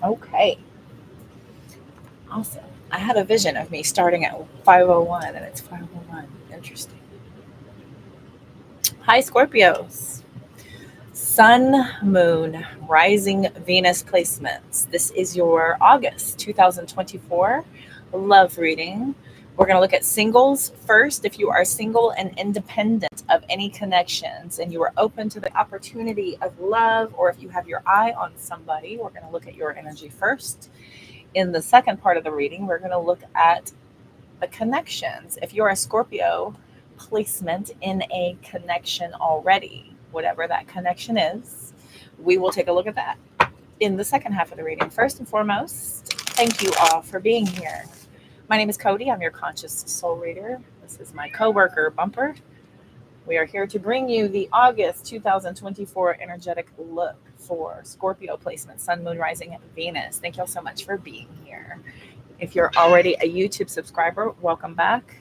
Okay, awesome. I had a vision of me starting at 5:01 and it's 5:01. Interesting. Hi, Scorpios. Sun, Moon, Rising Venus placements. This is your August 2024 love reading. We're going to look at singles first. If you are single and independent of any connections and you are open to the opportunity of love, or if you have your eye on somebody, we're going to look at your energy first. In the second part of the reading, we're going to look at the connections. If you're a Scorpio, placement in a connection already, whatever that connection is, we will take a look at that in the second half of the reading. First and foremost, thank you all for being here. My name is Cody. I'm your conscious soul reader. This is my coworker, Bumper. We are here to bring you the August 2024 energetic look for Scorpio placement, Sun, Moon, Rising, Venus. Thank you all so much for being here. If you're already a YouTube subscriber, welcome back.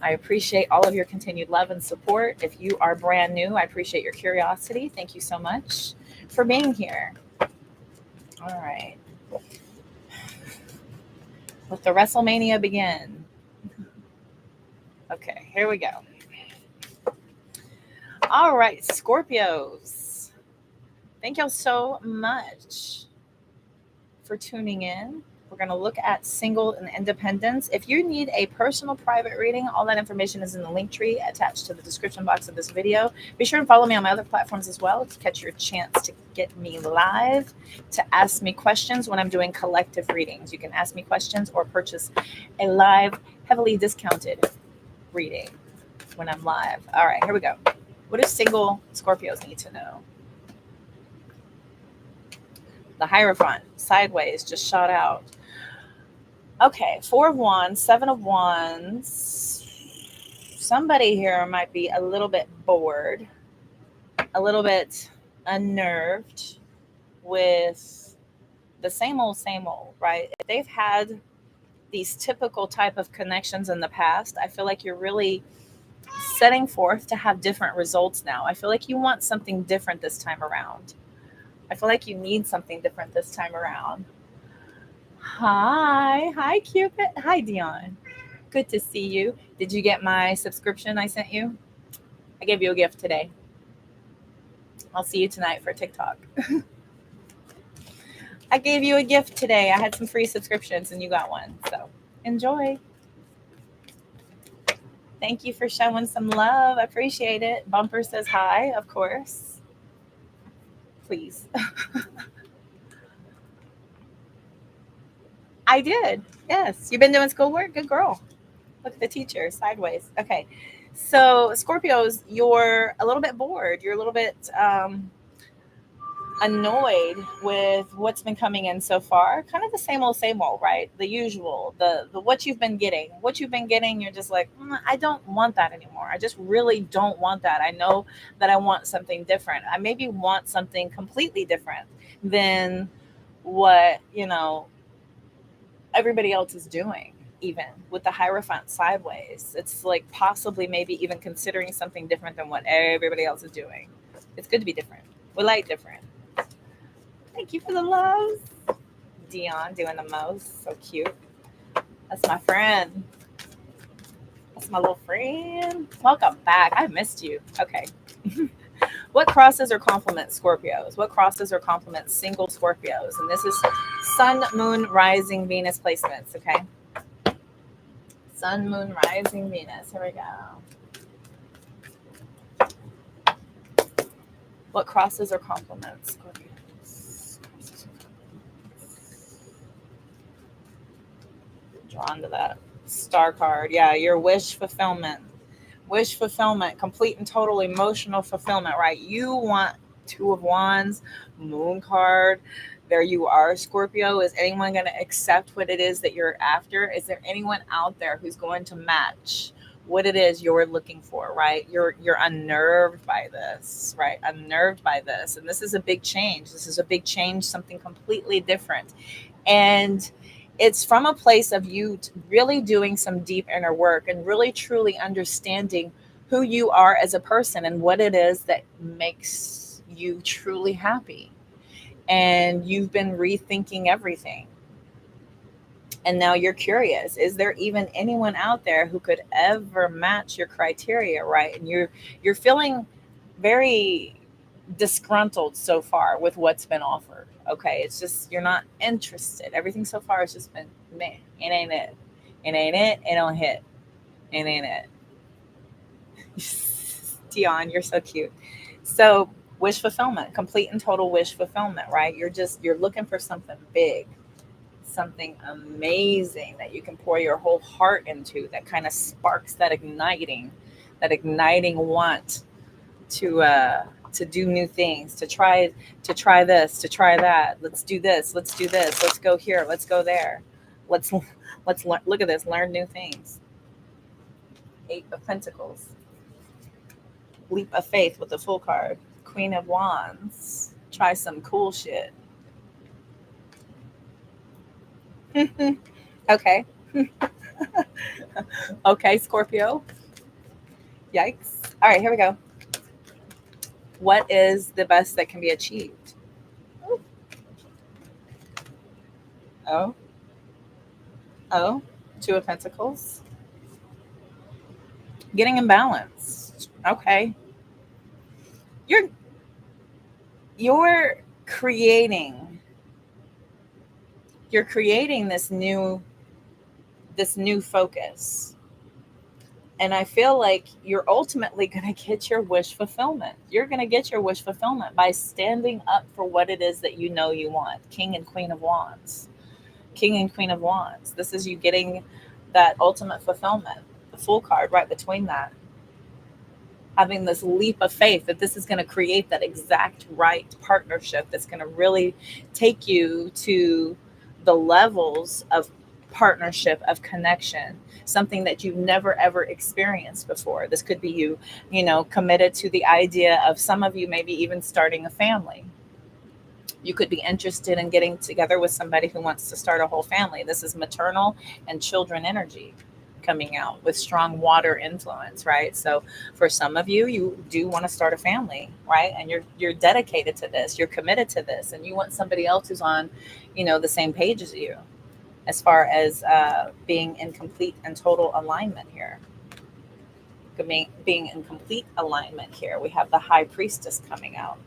I appreciate all of your continued love and support. If you are brand new, I appreciate your curiosity. Thank you so much for being here. All right. Let the WrestleMania begin. Okay, here we go. All right, Scorpios. Thank y'all so much for tuning in. We're going to look at single and independence. If you need a personal private reading, all that information is in the link tree attached to the description box of this video. Be sure and follow me on my other platforms as well to catch your chance to get me live, to ask me questions when I'm doing collective readings. You can ask me questions or purchase a live, heavily discounted reading when I'm live. All right, here we go. What do single Scorpios need to know? The Hierophant, sideways, just shot out. Okay, 4 of Wands, 7 of Wands. Somebody here might be a little bit bored, a little bit unnerved with the same old, right? If they've had these typical type of connections in the past, I feel like you're really setting forth to have different results now. I feel like you want something different this time around. I feel like you need something different this time around. Hi, Cupid. Hi, Dion. Good to see you. Did you get my subscription I sent you? I gave you a gift today. I'll see you tonight for TikTok. I gave you a gift today. I had some free subscriptions and you got one. So enjoy. Thank you for showing some love. I appreciate it. Bumper says hi, of course. Please. I did. Yes. You've been doing schoolwork? Good girl. Look at the teacher sideways. Okay. So, Scorpios, you're a little bit bored. You're a little bit annoyed with what's been coming in so far. Kind of the same old, right? The usual, the what you've been getting. What you've been getting, you're just like, I don't want that anymore. I just really don't want that. I know that I want something different. I maybe want something completely different than what, everybody else is doing. Even with the Hierophant sideways, it's like possibly maybe even considering something different than what everybody else is doing. It's good to be different. We like different. Thank you for the love. Dion doing the most. So cute. That's my friend. That's my little friend. Welcome back. I missed you. Okay. What crosses or complements Scorpios? What crosses or complements single Scorpios? And this is Sun, Moon, Rising, Venus placements. Okay. Sun, Moon, Rising, Venus. Here we go. What crosses or complements Scorpios? Drawn to that star card. Yeah, your wish fulfillment. Wish fulfillment, complete and total emotional fulfillment, right? You want 2 of Wands, Moon card. There you are, Scorpio. Is anyone going to accept what it is that you're after? Is there anyone out there who's going to match what it is you're looking for, right? You're unnerved by this, right? Unnerved by this. And this is a big change. This is a big change, something completely different. And it's from a place of you really doing some deep inner work and really truly understanding who you are as a person and what it is that makes you truly happy. and you've been rethinking everything. And now you're curious, is there even anyone out there who could ever match your criteria, right? And you're feeling very disgruntled so far with what's been offered. Okay, it's just you're not interested. Everything so far has just been meh. It ain't it. It ain't it. It don't hit. It ain't it. Dion, you're so cute. So wish fulfillment, complete and total wish fulfillment, right? You're looking for something big, something amazing that you can pour your whole heart into, that kind of sparks that igniting want to do new things, to try this, to try that. Let's do this, let's do this, let's go here, let's go there, let's look at this, learn new things. 8 of Pentacles, leap of faith with the full card. Queen of Wands, try some cool shit. Okay. Okay, Scorpio. Yikes. All right, here we go. What is the best that can be achieved? Oh. Oh. 2 of Pentacles. Getting in balance. Okay. You're creating this new focus. And I feel like you're ultimately going to get your wish fulfillment. You're going to get your wish fulfillment by standing up for what it is that you know you want. King and Queen of Wands. King and Queen of Wands. This is you getting that ultimate fulfillment. The Fool card right between that. Having this leap of faith that this is going to create that exact right partnership that's going to really take you to the levels of partnership, of connection, something that you've never ever experienced before. This could be you committed to the idea of, some of you maybe even starting a family. You could be interested in getting together with somebody who wants to start a whole family. This is maternal and children energy coming out with strong water influence, right? So for some of you, you do want to start a family, right? And you're dedicated to this, you're committed to this, and you want somebody else who's on, the same page as you, as far as being in complete and total alignment here. Being in complete alignment here. We have the High Priestess coming out.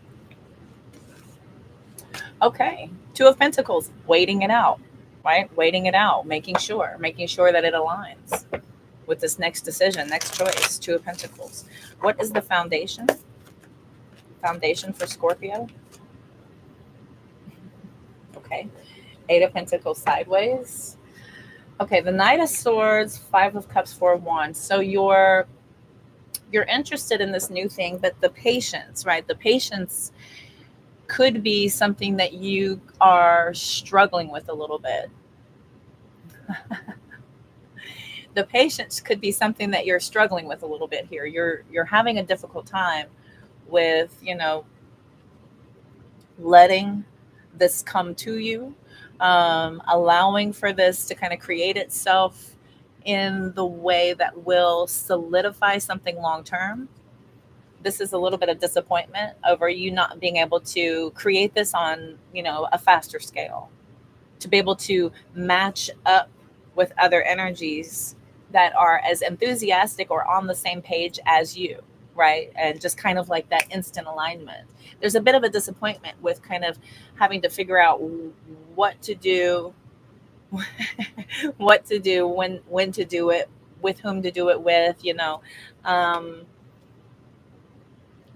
Okay, 2 of Pentacles, waiting it out, right? Waiting it out, making sure that it aligns with this next decision, next choice. 2 of Pentacles. What is the foundation? Foundation for Scorpio? Okay. 8 of Pentacles sideways. Okay, the Knight of Swords, 5 of Cups, 4 of Wands. So you're interested in this new thing, but the patience, right? The patience could be something that you are struggling with a little bit. The patience could be something that you're struggling with a little bit here. You're having a difficult time with, letting this come to you, allowing for this to kind of create itself in the way that will solidify something long term. This is a little bit of disappointment over you not being able to create this on, a faster scale, to be able to match up with other energies that are as enthusiastic or on the same page as you, right? And just kind of like that instant alignment. There's a bit of a disappointment with kind of having to figure out what to do, what to do, when to do it, with whom to do it with,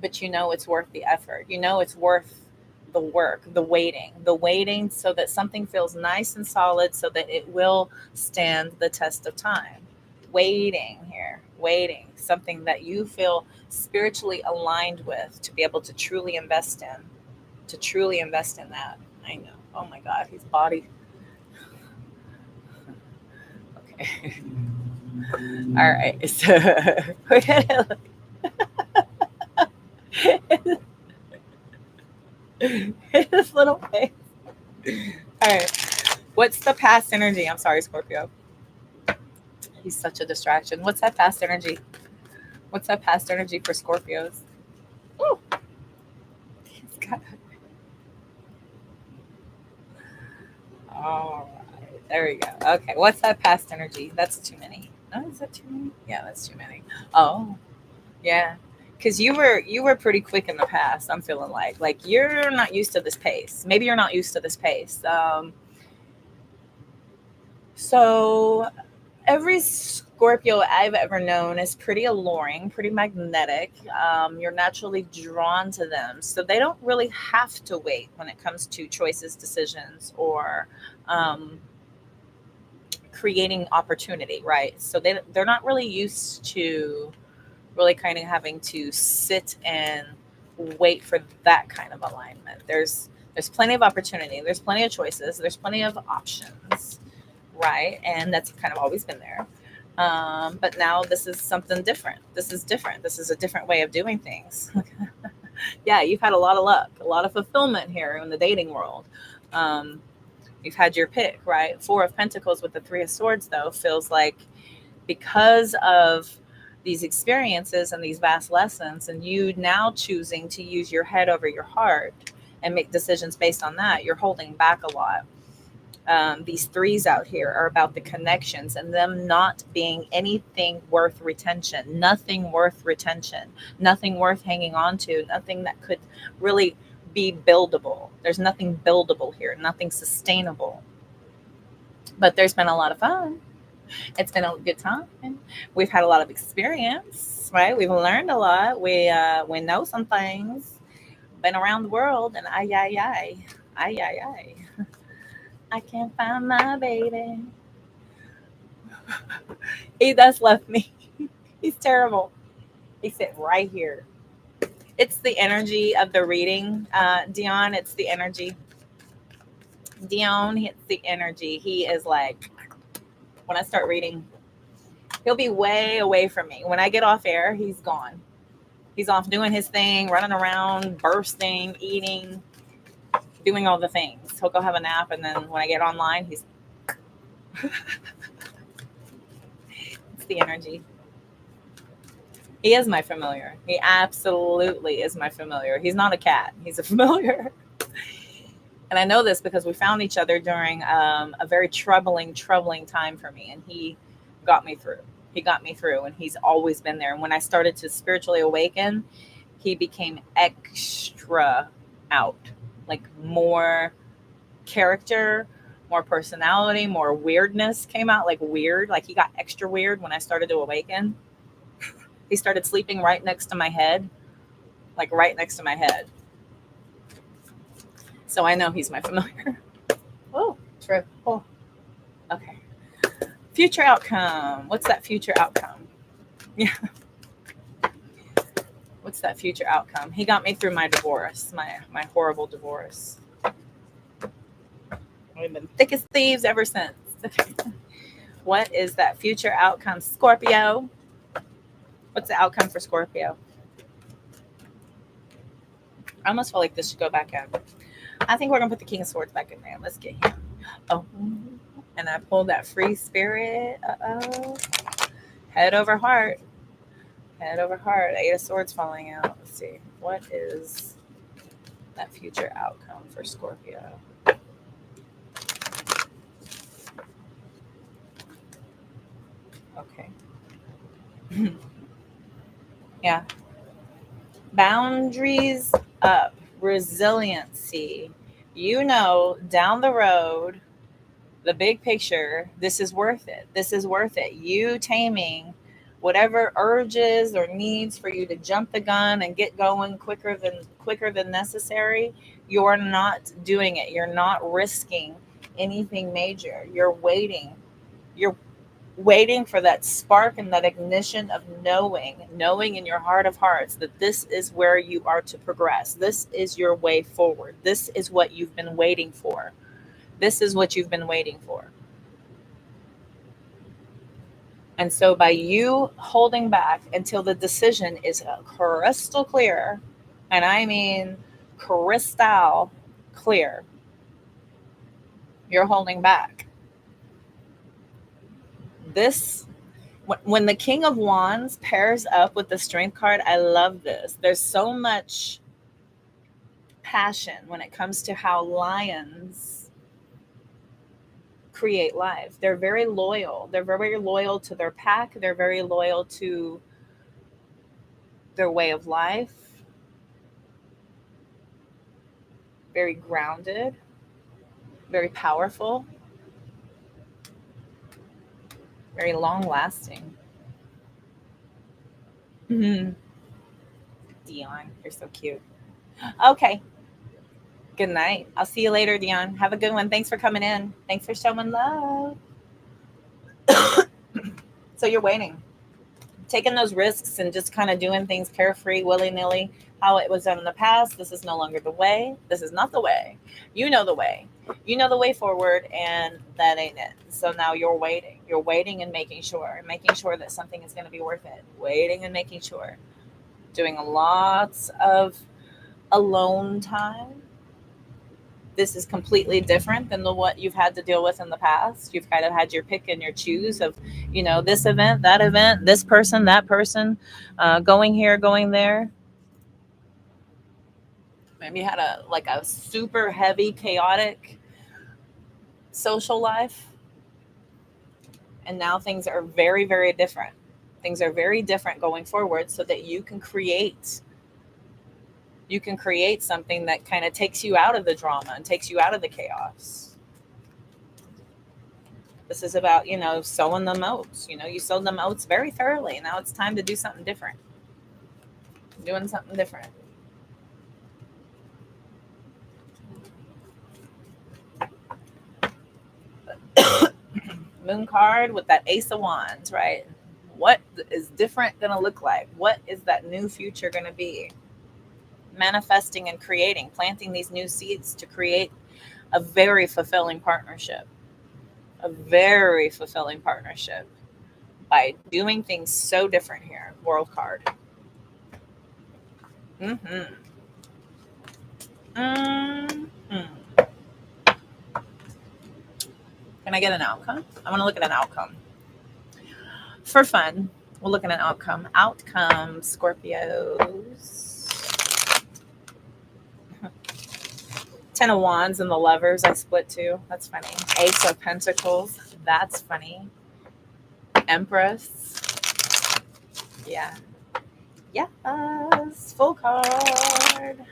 but it's worth the effort. It's worth the work, the waiting so that something feels nice and solid so that it will stand the test of time. Waiting here, something that you feel spiritually aligned with to be able to truly invest in, that. I know. Oh my God, his body. Okay. All right. So we're gonna his little face. All right. What's the past energy? I'm sorry, Scorpio. He's such a distraction. What's that past energy? What's that past energy for Scorpios? Ooh. He's got All right. There you go. Okay. What's that past energy? That's too many. Oh, is that too many? Yeah, that's too many. Oh, yeah. Because you were pretty quick in the past. I'm feeling like you're not used to this pace. Maybe you're not used to this pace. So every Scorpio I've ever known is pretty alluring, pretty magnetic. You're naturally drawn to them. So they don't really have to wait when it comes to choices, decisions, or um, creating opportunity, right? So they're not really used to really kind of having to sit and wait for that kind of alignment. There's plenty of opportunity, there's plenty of choices, there's plenty of options, right? And that's kind of always been there. But now this is something different. This is different. This is a different way of doing things. Yeah, you've had a lot of luck, a lot of fulfillment here in the dating world. Um, you've had your pick, right? Four of Pentacles with the Three of Swords, though, feels like because of these experiences and these vast lessons, and you now choosing to use your head over your heart and make decisions based on that, you're holding back a lot. These threes out here are about the connections and them not being anything worth retention, nothing worth retention, nothing worth hanging on to, nothing that could really be buildable. There's nothing buildable here, nothing sustainable. But there's been a lot of fun. It's been a good time. We've had a lot of experience, right? We've learned a lot. We know some things. Been around the world, and ay ay ay, ay ay ay. I can't find my baby. He just left me. He's terrible. He's sitting right here. It's the energy of the reading, Dion. It's the energy. Dion, it's the energy. He is like, when I start reading, he'll be way away from me. When I get off air, he's gone. He's off doing his thing, running around, bursting, eating, doing all the things. He'll go have a nap, and then when I get online, he's it's the energy. He is my familiar. He absolutely is my familiar. He's not a cat. He's a familiar. And I know this because we found each other during a very troubling time for me, and he got me through. He got me through, and he's always been there. And when I started to spiritually awaken, he became extra out, like more character, more personality, more weirdness came out, like weird. Like he got extra weird when I started to awaken. He started sleeping right next to my head, like right next to my head. So I know he's my familiar. Oh, true. Oh, okay. Future outcome. What's that future outcome? Yeah. What's that future outcome? He got me through my divorce, my horrible divorce. We've been thick as thieves ever since. Okay. What is that future outcome? Scorpio. What's the outcome for Scorpio? I almost feel like this should go back in. I think we're going to put the King of Swords back in there. Let's get him. Oh, and I pulled that free spirit. Uh-oh. Head over heart. Head over heart. Eight of Swords falling out. Let's see. What is that future outcome for Scorpio? Okay. Yeah. Boundaries up. Resiliency. You know, down the road, the big picture, this is worth it. This is worth it. You taming whatever urges or needs for you to jump the gun and get going quicker than necessary. You're not doing it. You're not risking anything major. You're waiting. You're waiting for that spark and that ignition of knowing in your heart of hearts that this is where you are to progress. This is your way forward. This is what you've been waiting for. This is what you've been waiting for. And so by you holding back until the decision is crystal clear, and I mean crystal clear, you're holding back. This, when the King of Wands pairs up with the Strength card, I love this. There's so much passion when it comes to how lions create life. They're very loyal. They're very loyal to their pack. They're very loyal to their way of life. Very grounded, very powerful, very long lasting. Dion, you're so cute. Okay. Good night. I'll see you later, Dion. Have a good one. Thanks for coming in. Thanks for showing love. So you're waiting, taking those risks and just kind of doing things carefree, willy nilly, how it was done in the past. This is no longer the way. This is not the way. You know the way. You know the way forward, and that ain't it. So now you're waiting. You're waiting and making sure that something is going to be worth it. Waiting and making sure. Doing lots of alone time. This is completely different than what you've had to deal with in the past. You've kind of had your pick and your choose of, this event, that event, this person, that person, going here, going there. Maybe you had a super heavy, chaotic social life. And now things are very, very different. Things are very different going forward so that you can create something that kind of takes you out of the drama and takes you out of the chaos. This is about, sowing the oats. You sowed them oats very thoroughly. Now it's time to do something different. Doing something different. Moon card with that Ace of Wands, right? What is different going to look like? What is that new future going to be? Manifesting and creating, planting these new seeds to create a very fulfilling partnership. A very fulfilling partnership by doing things so different here. World card. Mm-hmm. Mm-hmm. Can I get an outcome? I want to look at an outcome. For fun, we'll look at an outcome. Outcome, Scorpios. 10 of Wands and the Lovers I split too. That's funny. Ace of Pentacles. That's funny. Empress. Yeah. Yes. Full card.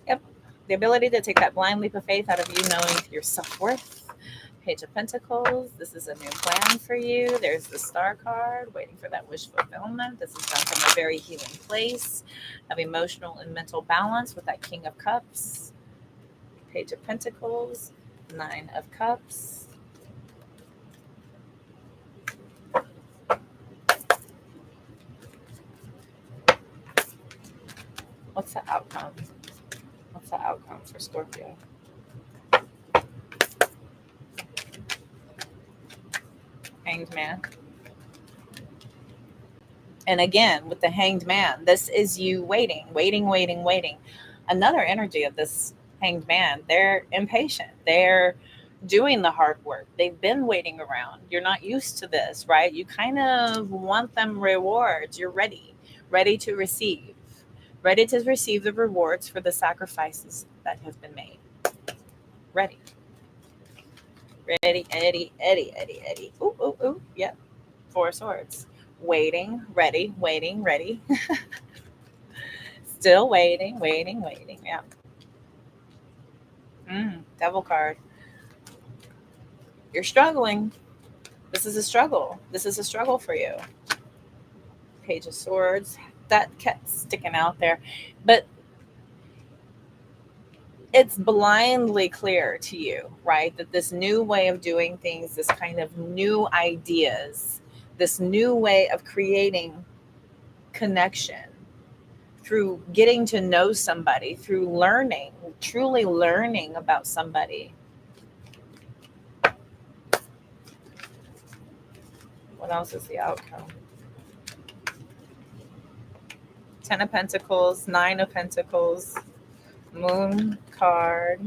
Yep. The ability to take that blind leap of faith out of you knowing your self-worth. Page of Pentacles. This is a new plan for you. There's the Star card, waiting for that wish fulfillment. This is done from a very healing place of emotional and mental balance with that King of Cups. Page of Pentacles, 9 of Cups. What's the outcome? What's the outcome for Scorpio? Hanged Man. And again, with the Hanged Man, this is you waiting. Another energy of this Hanged Man, they're impatient. They're doing the hard work. They've been waiting around. You're not used to this, right? You kind of want them rewards. You're ready to receive the rewards for the sacrifices that have been made. Ready. Eddie. Ooh. Yep. 4 of Swords. Waiting, ready. Still waiting. Yeah. Devil card. You're struggling. This is a struggle for you. Page of Swords. That kept sticking out there. But it's blindly clear to you, right? That this new way of doing things, this kind of new ideas, this new way of creating connection through getting to know somebody, through learning, truly learning about somebody. What else is the outcome? 10 of Pentacles, 9 of Pentacles, Moon card.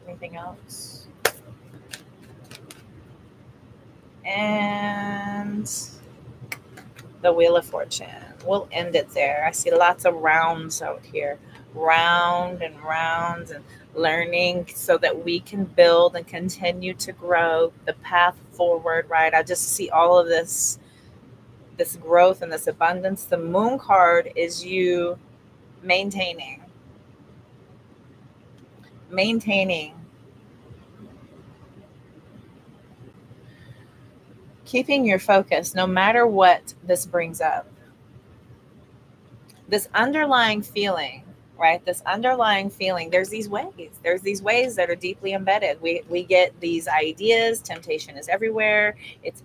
Anything else? And the Wheel of Fortune. We'll end it there. I see lots of rounds out here. round and round and learning so that we can build and continue to grow the path forward, right? I just see all of this growth and this abundance. The moon card is you maintaining, keeping your focus no matter what this brings up. This underlying feeling, right? This underlying feeling, there's these ways that are deeply embedded. We get these ideas. Temptation is everywhere. It's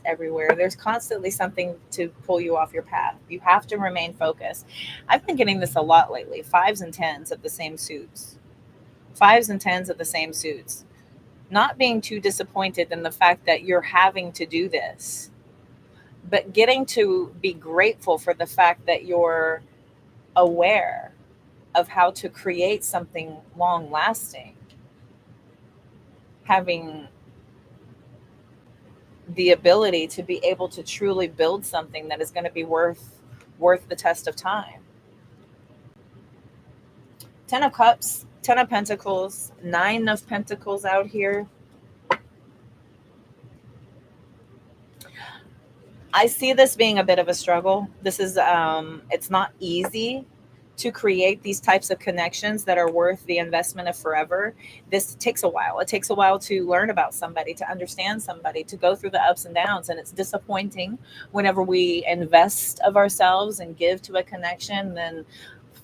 everywhere. There's constantly something to pull you off your path. You have to remain focused. I've been getting this a lot lately. Fives and tens of the same suits. Fives and tens of the same suits. Not being too disappointed in the fact that you're having to do this, but getting to be grateful for the fact that you're aware of how to create something long lasting, having the ability to be able to truly build something that is going to be worth the test of time. 10 of cups, 10 of pentacles, 9 of pentacles out here. I see this being a bit of a struggle. This is it's not easy to create these types of connections that are worth the investment of forever. This takes a while. It takes a while to learn about somebody, to understand somebody, to go through the ups and downs. And it's disappointing whenever we invest of ourselves and give to a connection, then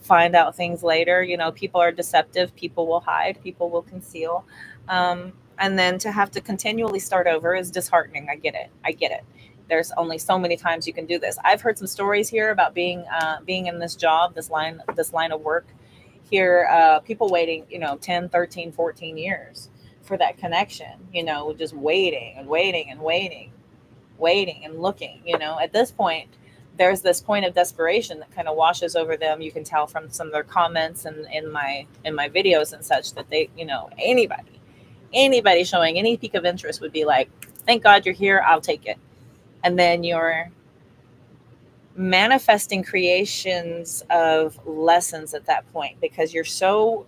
find out things later. People are deceptive. People will hide. People will conceal. And then to have to continually start over is disheartening. I get it. There's only so many times you can do this. I've heard some stories here about being in this job, this line of work here, people waiting, 10, 13, 14 years for that connection, just waiting and waiting and waiting and looking. At this point, there's this point of desperation that kind of washes over them. You can tell from some of their comments and in my videos and such that they, anybody showing any peak of interest would be like, thank God you're here, I'll take it. And then you're manifesting creations of lessons at that point because you're so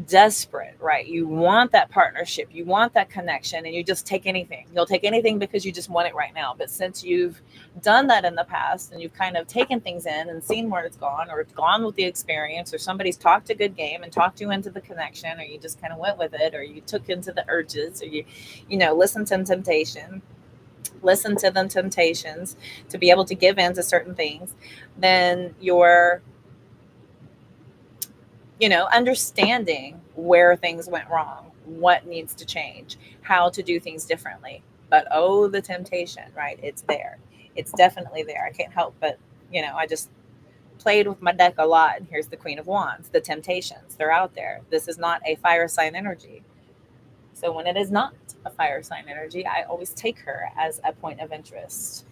desperate, right? You want that partnership, you want that connection, and you just take anything. You'll take anything because you just want it right now. But since you've done that in the past and you've kind of taken things in and seen where it's gone, or it's gone with the experience, or somebody's talked a good game and talked you into the connection, or you just kind of went with it, or you took into the urges, or you listened to temptations to be able to give in to certain things, then you're understanding where things went wrong, what needs to change, how to do things differently. But the temptation, right? It's there. It's definitely there. I can't help but, I just played with my deck a lot. And here's the Queen of Wands, the temptations. They're out there. This is not a fire sign energy. So when it is not a fire sign energy, I always take her as a point of interest.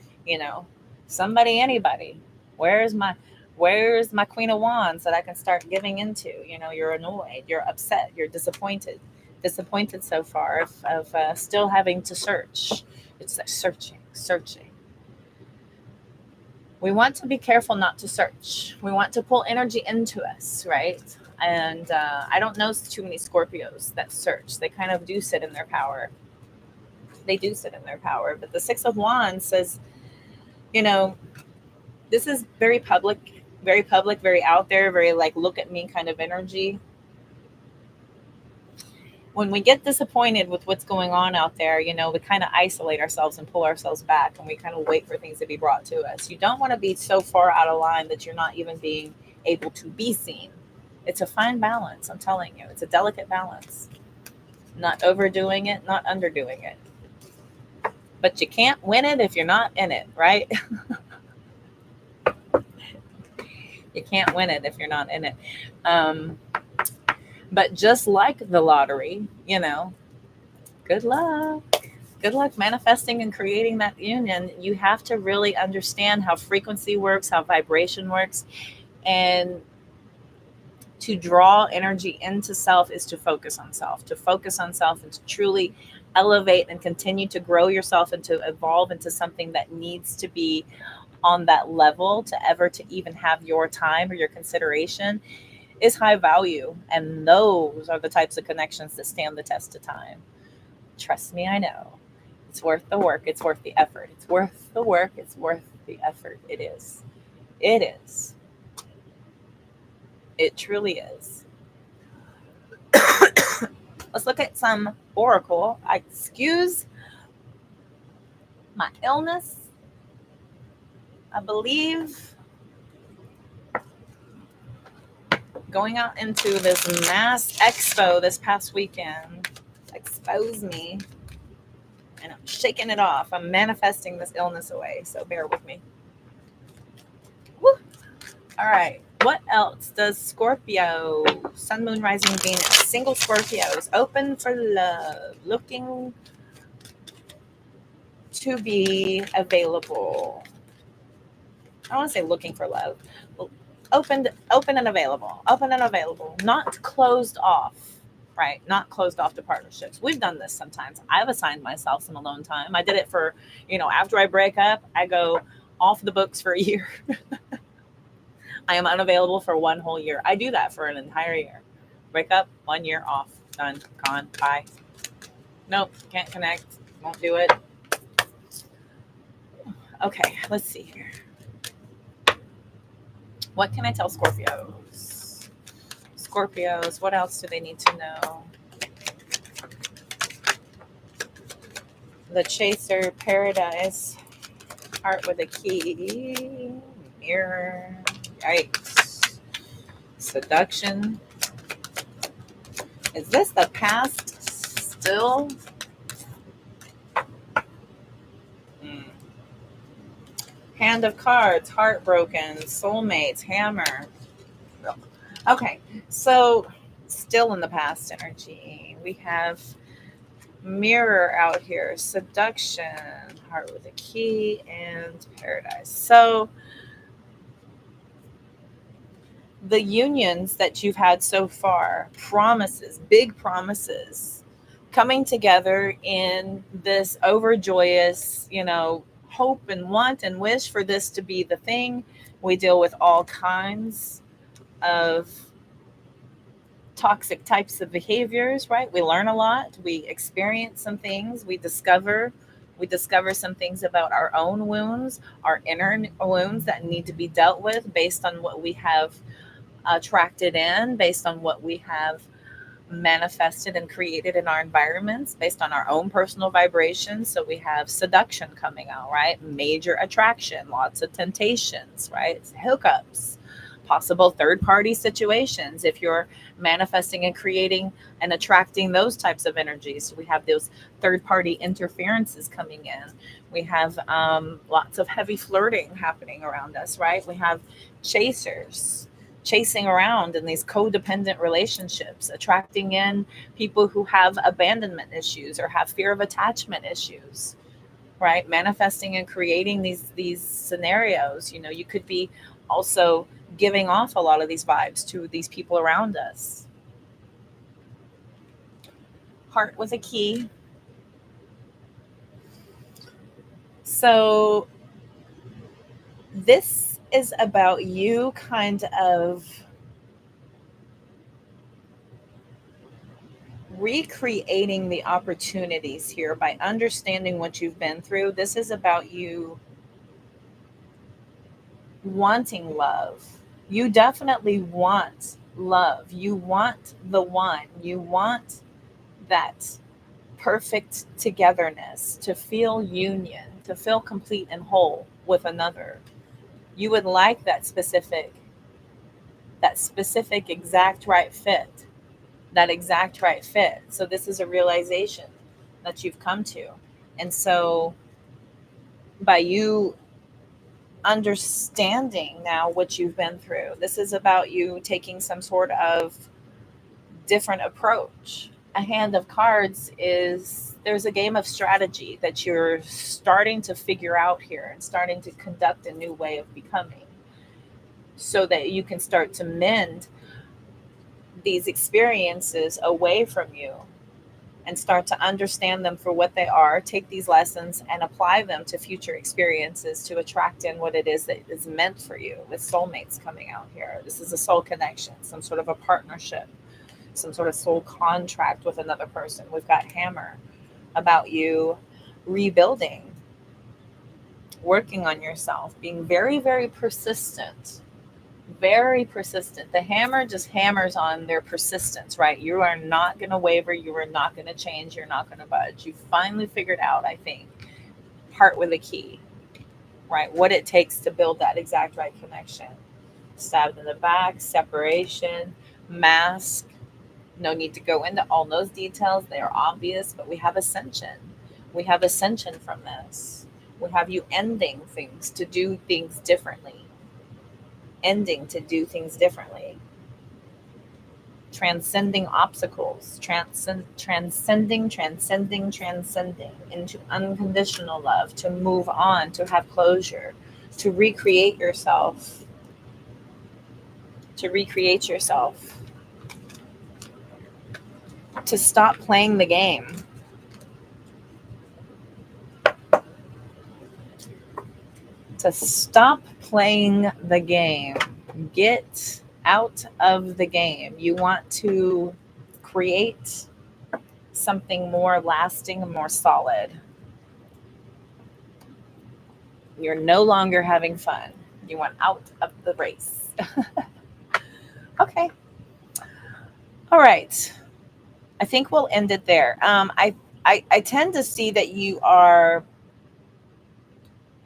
Somebody, anybody. Where's my Queen of Wands that I can start giving into? You're annoyed, you're upset, you're disappointed so far of still having to search. It's like searching. We want to be careful not to search. We want to pull energy into us, right? And I don't know too many Scorpios that search. They kind of do sit in their power. But the Six of Wands says, this is very public, very out there, very like, look at me kind of energy. When we get disappointed with what's going on out there, we kind of isolate ourselves and pull ourselves back, and we kind of wait for things to be brought to us. You don't want to be so far out of line that you're not even being able to be seen. It's a fine balance. I'm telling you, it's a delicate balance. Not overdoing it, not underdoing it. But you can't win it if you're not in it, right? You can't win it if you're not in it. But just like the lottery, good luck. Good luck manifesting and creating that union. You have to really understand how frequency works, how vibration works. And to draw energy into self is to focus on self, and to truly elevate and continue to grow yourself and to evolve into something that needs to be on that level to even have your time or your consideration is high value. And those are the types of connections that stand the test of time. Trust me, I know. It's worth the work. It's worth the effort. It's worth the work. It's worth the effort. It is. It is. It truly is. Let's look at some oracle. Excuse my illness. I believe going out into this mass expo this past weekend exposed me, and I'm shaking it off. I'm manifesting this illness away, so bear with me. Woo. All right. What else does Scorpio, Sun, Moon, Rising, Venus, single Scorpios, open for love, looking to be available? I don't want to say looking for love. Open and available, not closed off, right? Not closed off to partnerships. We've done this sometimes. I've assigned myself some alone time. I did it for, after I break up, I go off the books for a year. I am unavailable for one whole year. I do that for an entire year. Break up, 1 year off, done, gone, bye. Nope, can't connect, won't do it. Okay, let's see here. What can I tell Scorpios? Scorpios, what else do they need to know? The Chaser, Paradise, Heart with a Key, Mirror, Yikes, Seduction. Is this the past still? Hand of Cards, Heartbroken, Soulmates, Hammer. Okay, so still in the past energy. We have Mirror out here, Seduction, Heart with a Key, and Paradise. So the unions that you've had so far, promises, big promises, coming together in this overjoyous, hope and want and wish for this to be the thing. We deal with all kinds of toxic types of behaviors, right? We learn a lot. We experience some things. We discover some things about our own wounds, our inner wounds that need to be dealt with based on what we have attracted in, based on what we have manifested and created in our environments, based on our own personal vibrations. So we have seduction coming out, right? Major attraction, lots of temptations, right? Hookups, possible third-party situations if you're manifesting and creating and attracting those types of energies. So we have those third-party interferences coming in. We have lots of heavy flirting happening around us, right? We have chasers chasing around in these codependent relationships, attracting in people who have abandonment issues or have fear of attachment issues, right? Manifesting and creating these scenarios. You could be also giving off a lot of these vibes to these people around us. Heart with a Key. So this is about you kind of recreating the opportunities here by understanding what you've been through. This is about you wanting love. You definitely want love. You want the one. You want that perfect togetherness, to feel union, to feel complete and whole with another. You would like that specific exact right fit, So this is a realization that you've come to. And so by you understanding now what you've been through, this is about you taking some sort of different approach. A hand of cards is, there's a game of strategy that you're starting to figure out here and starting to conduct a new way of becoming, so that you can start to mend these experiences away from you and start to understand them for what they are, take these lessons and apply them to future experiences to attract in what it is that is meant for you, with soulmates coming out here. This is a soul connection, some sort of a partnership, some sort of soul contract with another person. We've got Hammer about you rebuilding, working on yourself, being very, very persistent. Very persistent. The Hammer just hammers on their persistence, right? You are not going to waver. You are not going to change. You're not going to budge. You finally figured out, I think, part with a key, right? What it takes to build that exact right connection. Stabbed in the back, separation, mask. No need to go into all those details. They are obvious, but we have ascension. We have ascension from this. We have you ending things to do things differently. Ending to do things differently. Transcending obstacles. Transcending into unconditional love, to move on, to have closure, to recreate yourself. To stop playing the game. To stop playing the game. Get out of the game. You want to create something more lasting and more solid. You're no longer having fun. You want out of the race. Okay. All right. I think we'll end it there. I tend to see that you are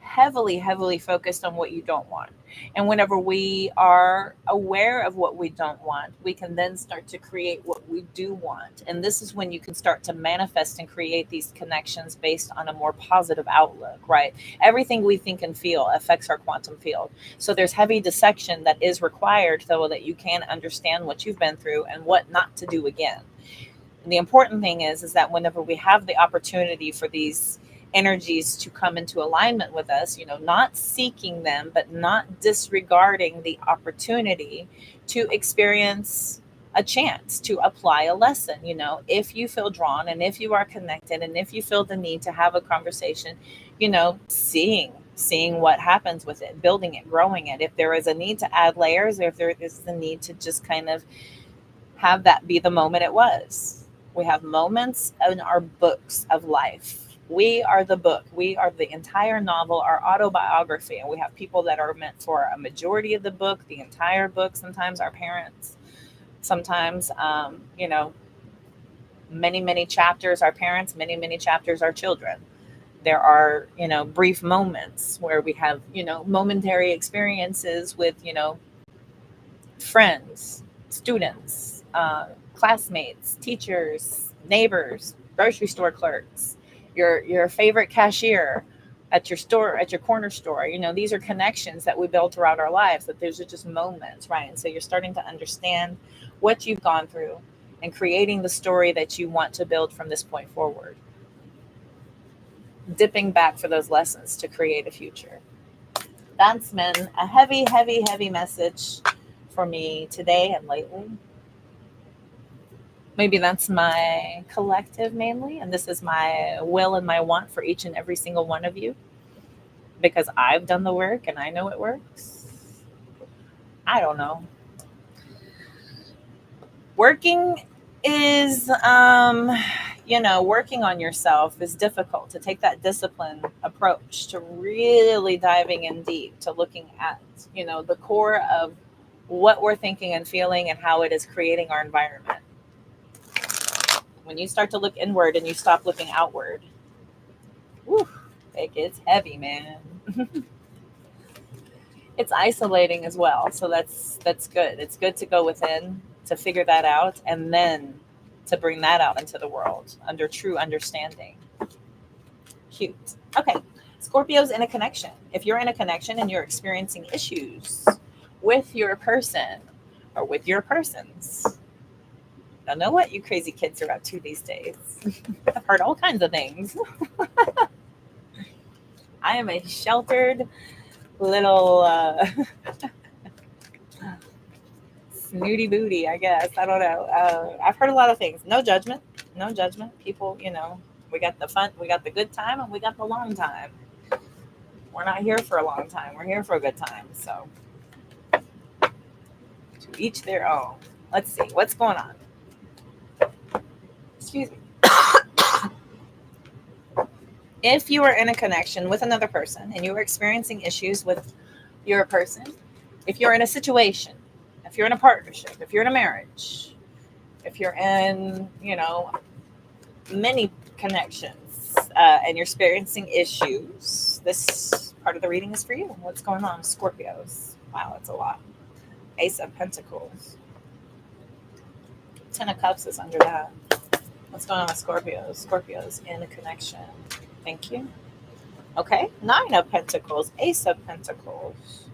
heavily focused on what you don't want. And whenever we are aware of what we don't want, we can then start to create what we do want. And this is when you can start to manifest and create these connections based on a more positive outlook, right? Everything we think and feel affects our quantum field. So there's heavy dissection that is required, though, that you can understand what you've been through and what not to do again. And the important thing is that whenever we have the opportunity for these energies to come into alignment with us, not seeking them, but not disregarding the opportunity to experience a chance to apply a lesson. If you feel drawn and if you are connected and if you feel the need to have a conversation, seeing what happens with it, building it, growing it. If there is a need to add layers, or if there is the need to just kind of have that be the moment it was. We have moments in our books of life. We are the book. We are the entire novel, our autobiography. And we have people that are meant for a majority of the book, the entire book, sometimes our parents, sometimes, many chapters, our parents, many chapters, our children. There are, brief moments where we have, momentary experiences with, friends, students, classmates, teachers, neighbors, grocery store clerks, your favorite cashier at your store, at your corner store. These are connections that we build throughout our lives, that those are just moments, right? And so you're starting to understand what you've gone through and creating the story that you want to build from this point forward. Dipping back for those lessons to create a future. That's been a heavy message for me today and lately. Maybe that's my collective mainly, and this is my will and my want for each and every single one of you, because I've done the work and I know it works. I don't know. Working is, working on yourself is difficult. To take that discipline approach to really diving in deep, to looking at, the core of what we're thinking and feeling and how it is creating our environment. When you start to look inward and you stop looking outward, it gets heavy, man. It's isolating as well. So that's good. It's good to go within, to figure that out, and then to bring that out into the world under true understanding. Cute. Okay. Scorpio's in a connection. If you're in a connection and you're experiencing issues with your person or with your persons, I don't know what you crazy kids are up to these days. I've heard all kinds of things. I am a sheltered little snooty booty, I guess. I don't know. I've heard a lot of things. No judgment. No judgment. People, we got the fun, we got the good time, and we got the long time. We're not here for a long time. We're here for a good time. So, to each their own. Let's see what's going on. Excuse me. If you are in a connection with another person and you are experiencing issues with your person, if you're in a situation, if you're in a partnership, if you're in a marriage, if you're in, many connections and you're experiencing issues, this part of the reading is for you. What's going on, Scorpios? Wow, it's a lot. Ace of Pentacles. 10 of Cups is under that. What's going on with Scorpios? Scorpios in a connection. Thank you. Okay, 9 of Pentacles, Ace of Pentacles.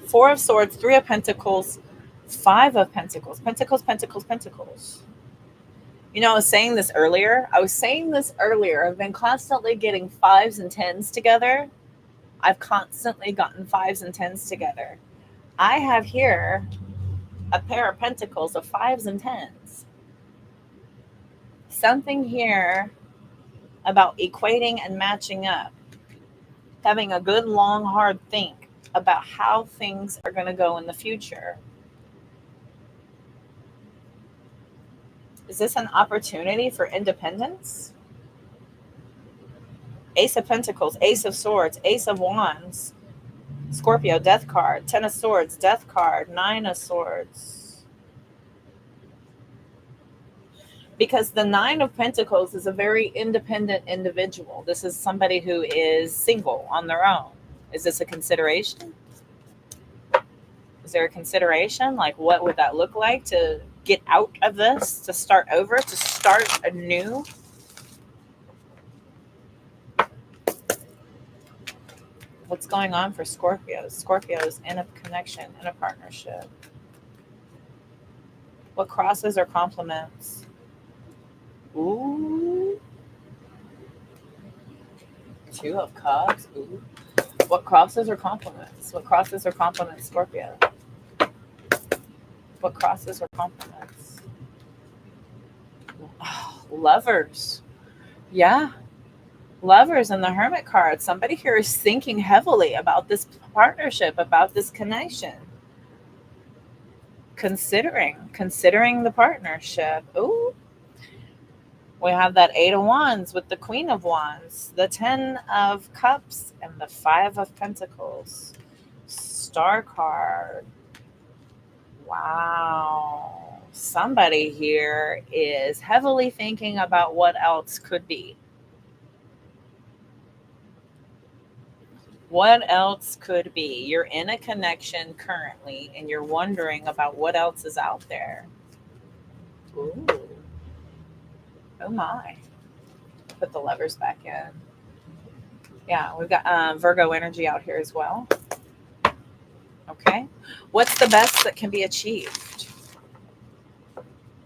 4 of Swords, 3 of Pentacles, 5 of Pentacles. Pentacles, Pentacles, Pentacles. I was saying this earlier. I've been constantly getting 5s and 10s together. I've constantly gotten 5s and 10s together. I have here a pair of pentacles of 5s and 10s. Something here about equating and matching up. Having a good, long, hard think about how things are going to go in the future. Is this an opportunity for independence? Ace of Pentacles, Ace of Swords, Ace of Wands, Scorpio, Death card, 10 of Swords, Death card, 9 of Swords. Because the 9 of Pentacles is a very independent individual. This is somebody who is single on their own. Is this a consideration? Is there a consideration? Like, what would that look like to get out of this, to start over, to start anew? What's going on for Scorpios? Scorpios in a connection, in a partnership. What crosses or complements? Ooh. 2 of Cups. Ooh. What crosses or complements? What crosses or complements Scorpio? What crosses or complements? Oh, Lovers. Yeah. Lovers and the Hermit card. Somebody here is thinking heavily about this partnership, about this connection. Considering the partnership. Ooh. We have that 8 of Wands with the Queen of Wands, the 10 of Cups, and the 5 of Pentacles. Star card. Wow. Somebody here is heavily thinking about what else could be. What else could be? You're in a connection currently, and you're wondering about what else is out there. Ooh. Oh my. Put the Lovers back in. Yeah, we've got Virgo energy out here as well. Okay. What's the best that can be achieved?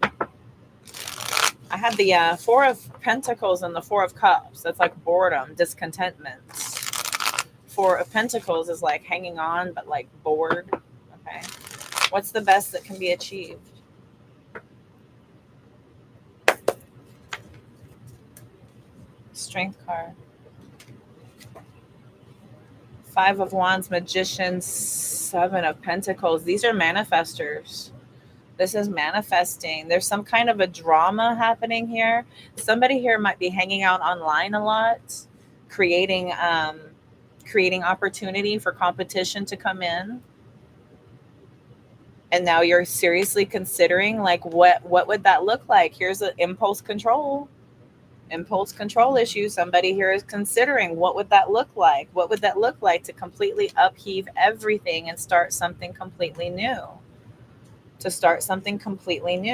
I had the 4 of Pentacles and the 4 of Cups. That's like boredom, discontentment. 4 of Pentacles is like hanging on, but like bored. Okay. What's the best that can be achieved? Strength card. 5 of Wands, Magician, 7 of Pentacles. These are manifestors. This is manifesting. There's some kind of a drama happening here. Somebody here might be hanging out online a lot, creating opportunity for competition to come in. And now you're seriously considering, like, what would that look like? Here's an impulse control issue. Somebody here is considering, what would that look like? What would that look like to completely upheave everything and start something completely new?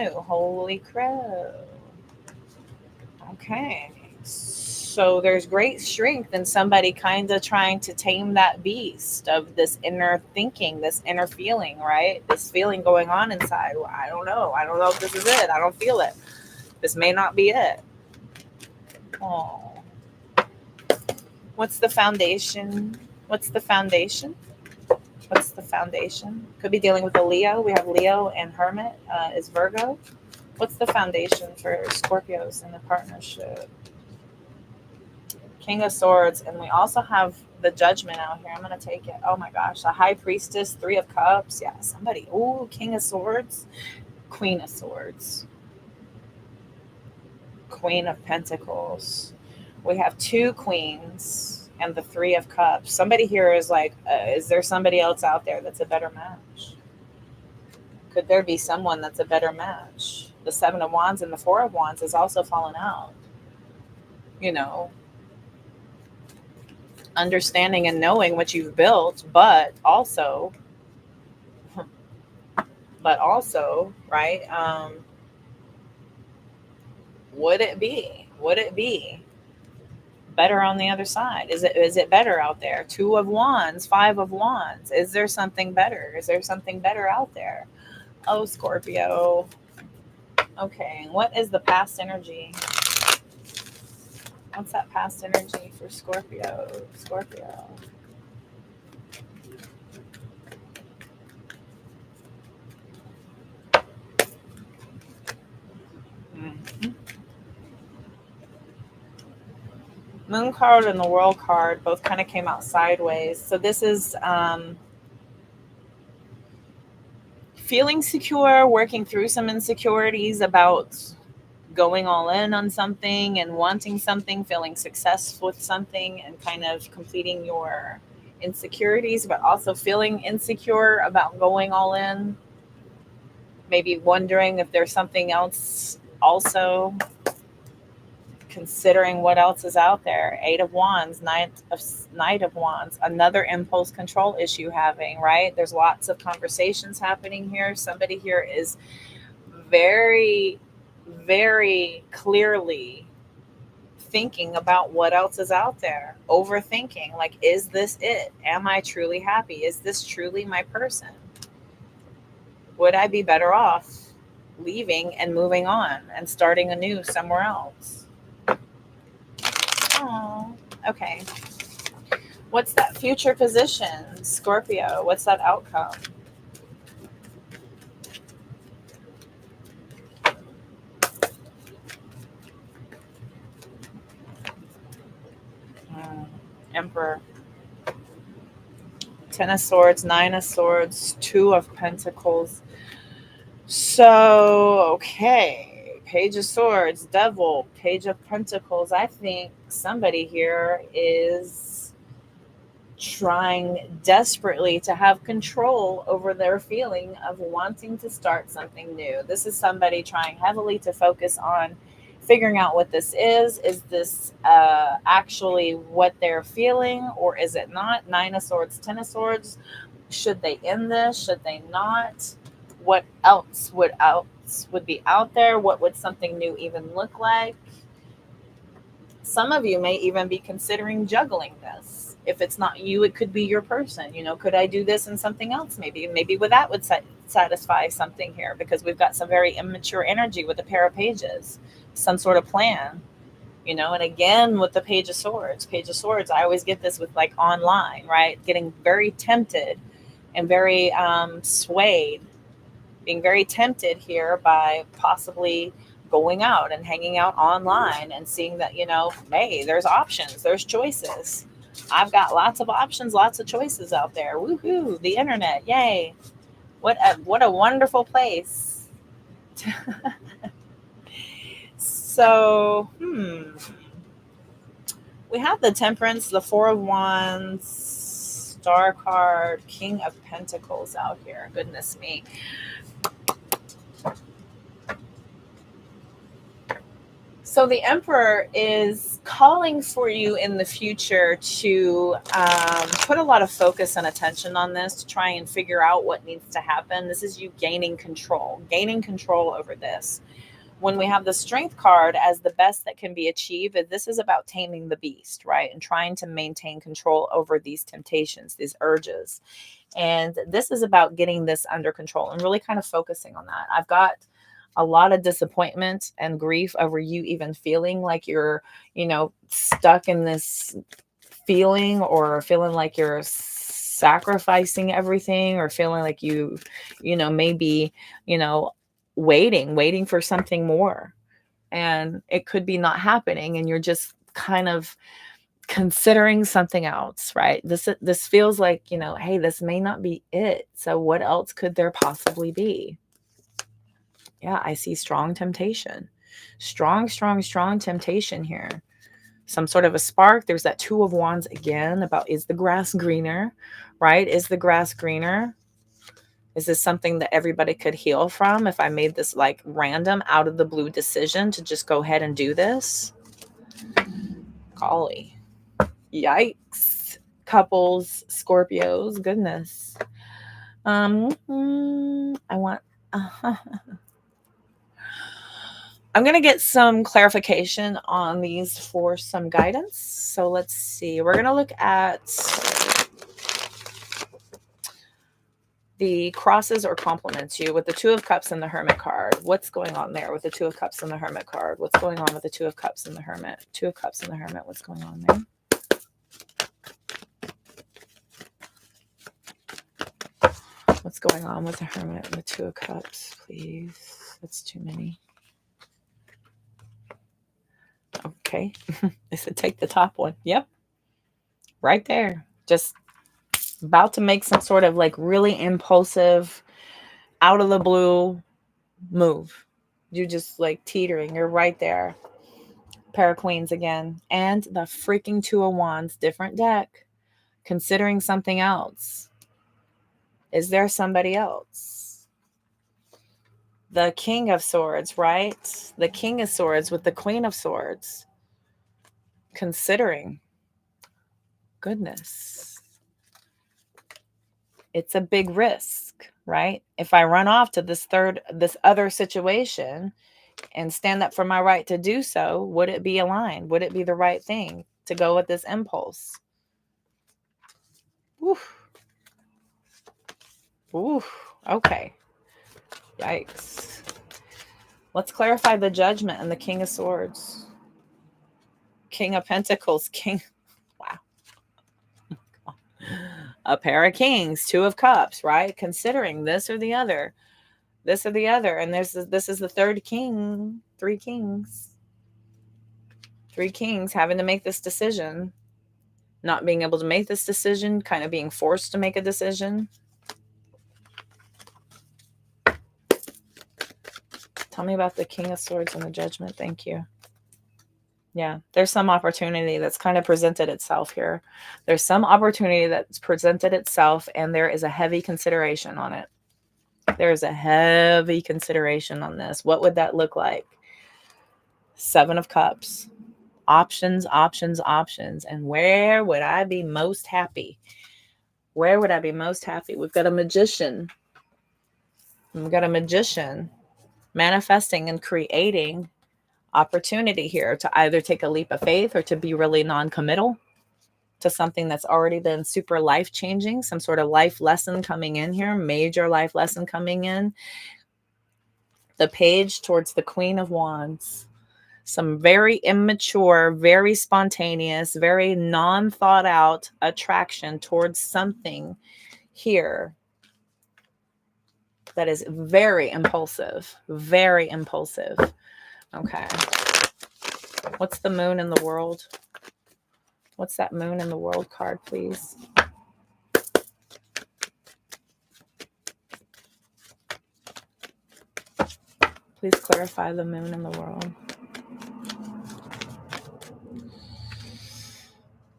Holy crap. Okay. So there's great strength in somebody kind of trying to tame that beast of this inner thinking, this inner feeling, right? This feeling going on inside. Well, I don't know if this is it. I don't feel it. This may not be it. Oh. What's the foundation? What's the foundation? Could be dealing with a Leo. We have Leo and Hermit is Virgo. What's the foundation for Scorpios in the partnership? King of Swords. And we also have the Judgment out here. I'm going to take it. Oh my gosh. The High Priestess, Three of Cups. Yeah, somebody. Ooh, King of Swords. Queen of Swords. Queen of Pentacles. We have two queens and the Three of Cups. Somebody here is like, is there somebody else out there that's a better match? Could there be someone that's a better match? The Seven of Wands and the Four of Wands is also falling out. You know, understanding and knowing what you've built, but also, right? Would it be better on the other side? Is it better out there? Two of Wands, Five of Wands. Is there something better? Is there something better out there? Oh, Scorpio. Okay, what is the past energy? What's that past energy for Scorpio? Scorpio. Mm-hmm. Moon card and the World card both kind of came out sideways. So this is feeling secure, working through some insecurities about going all in on something and wanting something, feeling successful with something and kind of completing your insecurities, but also feeling insecure about going all in. Maybe wondering if there's something else also, considering what else is out there. Eight of Wands, Knight of Wands, another impulse control issue having, right? There's lots of conversations happening here. Somebody here is very, very clearly thinking about what else is out there, overthinking, like, is this it? Am I truly happy? Is this truly my person? Would I be better off leaving and moving on and starting anew somewhere else? Oh, okay. What's that future position, Scorpio? What's that outcome? Emperor. Ten of Swords, Nine of Swords, Two of Pentacles. So, okay. Page of Swords, Devil, Page of Pentacles. I think somebody here is trying desperately to have control over their feeling of wanting to start something new. This is somebody trying heavily to focus on figuring out what this is. Is this actually what they're feeling, or is it not? Nine of Swords, Ten of Swords. Should they end this? Should they not? What else would be out there? What would something new even look like? Some of you may even be considering juggling this. If it's not you, it could be your person. You know, could I do this and something else? Maybe with that would satisfy something here, because we've got some very immature energy with the pair of pages, some sort of plan, you know. And again, with the Page of Swords, I always get this with like online, right? Getting very tempted and very swayed, being very tempted here by possibly going out and hanging out online and seeing that, you know, hey, there's options, there's choices. I've got lots of options, lots of choices out there. Woohoo, the internet, yay. What a wonderful place. So, we have the Temperance, the Four of Wands, Star card, King of Pentacles out here. Goodness me. So the Emperor is calling for you in the future to put a lot of focus and attention on this, to try and figure out what needs to happen. This is you gaining control over this. When we have the Strength card as the best that can be achieved, this is about taming the beast, right? And trying to maintain control over these temptations, these urges. And this is about getting this under control and really kind of focusing on that. I've got a lot of disappointment and grief over you even feeling like you're, you know, stuck in this feeling, or feeling like you're sacrificing everything, or feeling like maybe, waiting for something more. And it could be not happening, and you're just kind of considering something else, right? This feels like, hey, this may not be it. So what else could there possibly be? Yeah, I see strong temptation. Strong temptation here. Some sort of a spark. There's that Two of Wands again about, is the grass greener, right? Is the grass greener? Is this something that everybody could heal from if I made this like random out of the blue decision to just go ahead and do this? Golly. Yikes. Couples, Scorpios, goodness. I want... I'm going to get some clarification on these for some guidance. So let's see. We're going to look at the crosses or complements you with the Two of Cups and the Hermit card. What's going on there with the Two of Cups and the Hermit card? What's going on with the Two of Cups and the Hermit? Two of Cups and the Hermit. What's going on there? What's going on with the Hermit and the Two of Cups, please? That's too many. Okay. I said take the top one. Yep. Right there. Just about to make some sort of like really impulsive, out of the blue move. You're just like teetering. You're right there. Pair of Queens again. And the freaking Two of Wands. Different deck. Considering something else. Is there somebody else? The King of Swords, right? The King of Swords with the Queen of Swords. Considering. Goodness. It's a big risk, right? If I run off to this other situation and stand up for my right to do so, would it be aligned? Would it be the right thing to go with this impulse? Oof. Oof. Okay. Yikes. Let's clarify the Judgment and the King of Swords. King of Pentacles. King. Wow. A pair of Kings. Two of Cups, right? Considering this or the other. This or the other. And this is the third king. Three kings. Three kings having to make this decision. Not being able to make this decision. Kind of being forced to make a decision. Tell me about the King of Swords and the Judgment. Thank you. Yeah, there's some opportunity that's kind of presented itself here. There's some opportunity that's presented itself, and there is a heavy consideration on it. There is a heavy consideration on this. What would that look like? Seven of Cups. Options, options, options. And where would I be most happy? Where would I be most happy? We've got a Magician. We've got a Magician manifesting and creating opportunity here to either take a leap of faith or to be really non-committal to something that's already been super life-changing, some sort of life lesson coming in here, major life lesson coming in. The Page towards the Queen of Wands. Some very immature, very spontaneous, very non-thought out attraction towards something here that is very impulsive, very impulsive. Okay. What's the Moon in the World? What's that Moon in the World card, please? Please clarify the Moon in the World.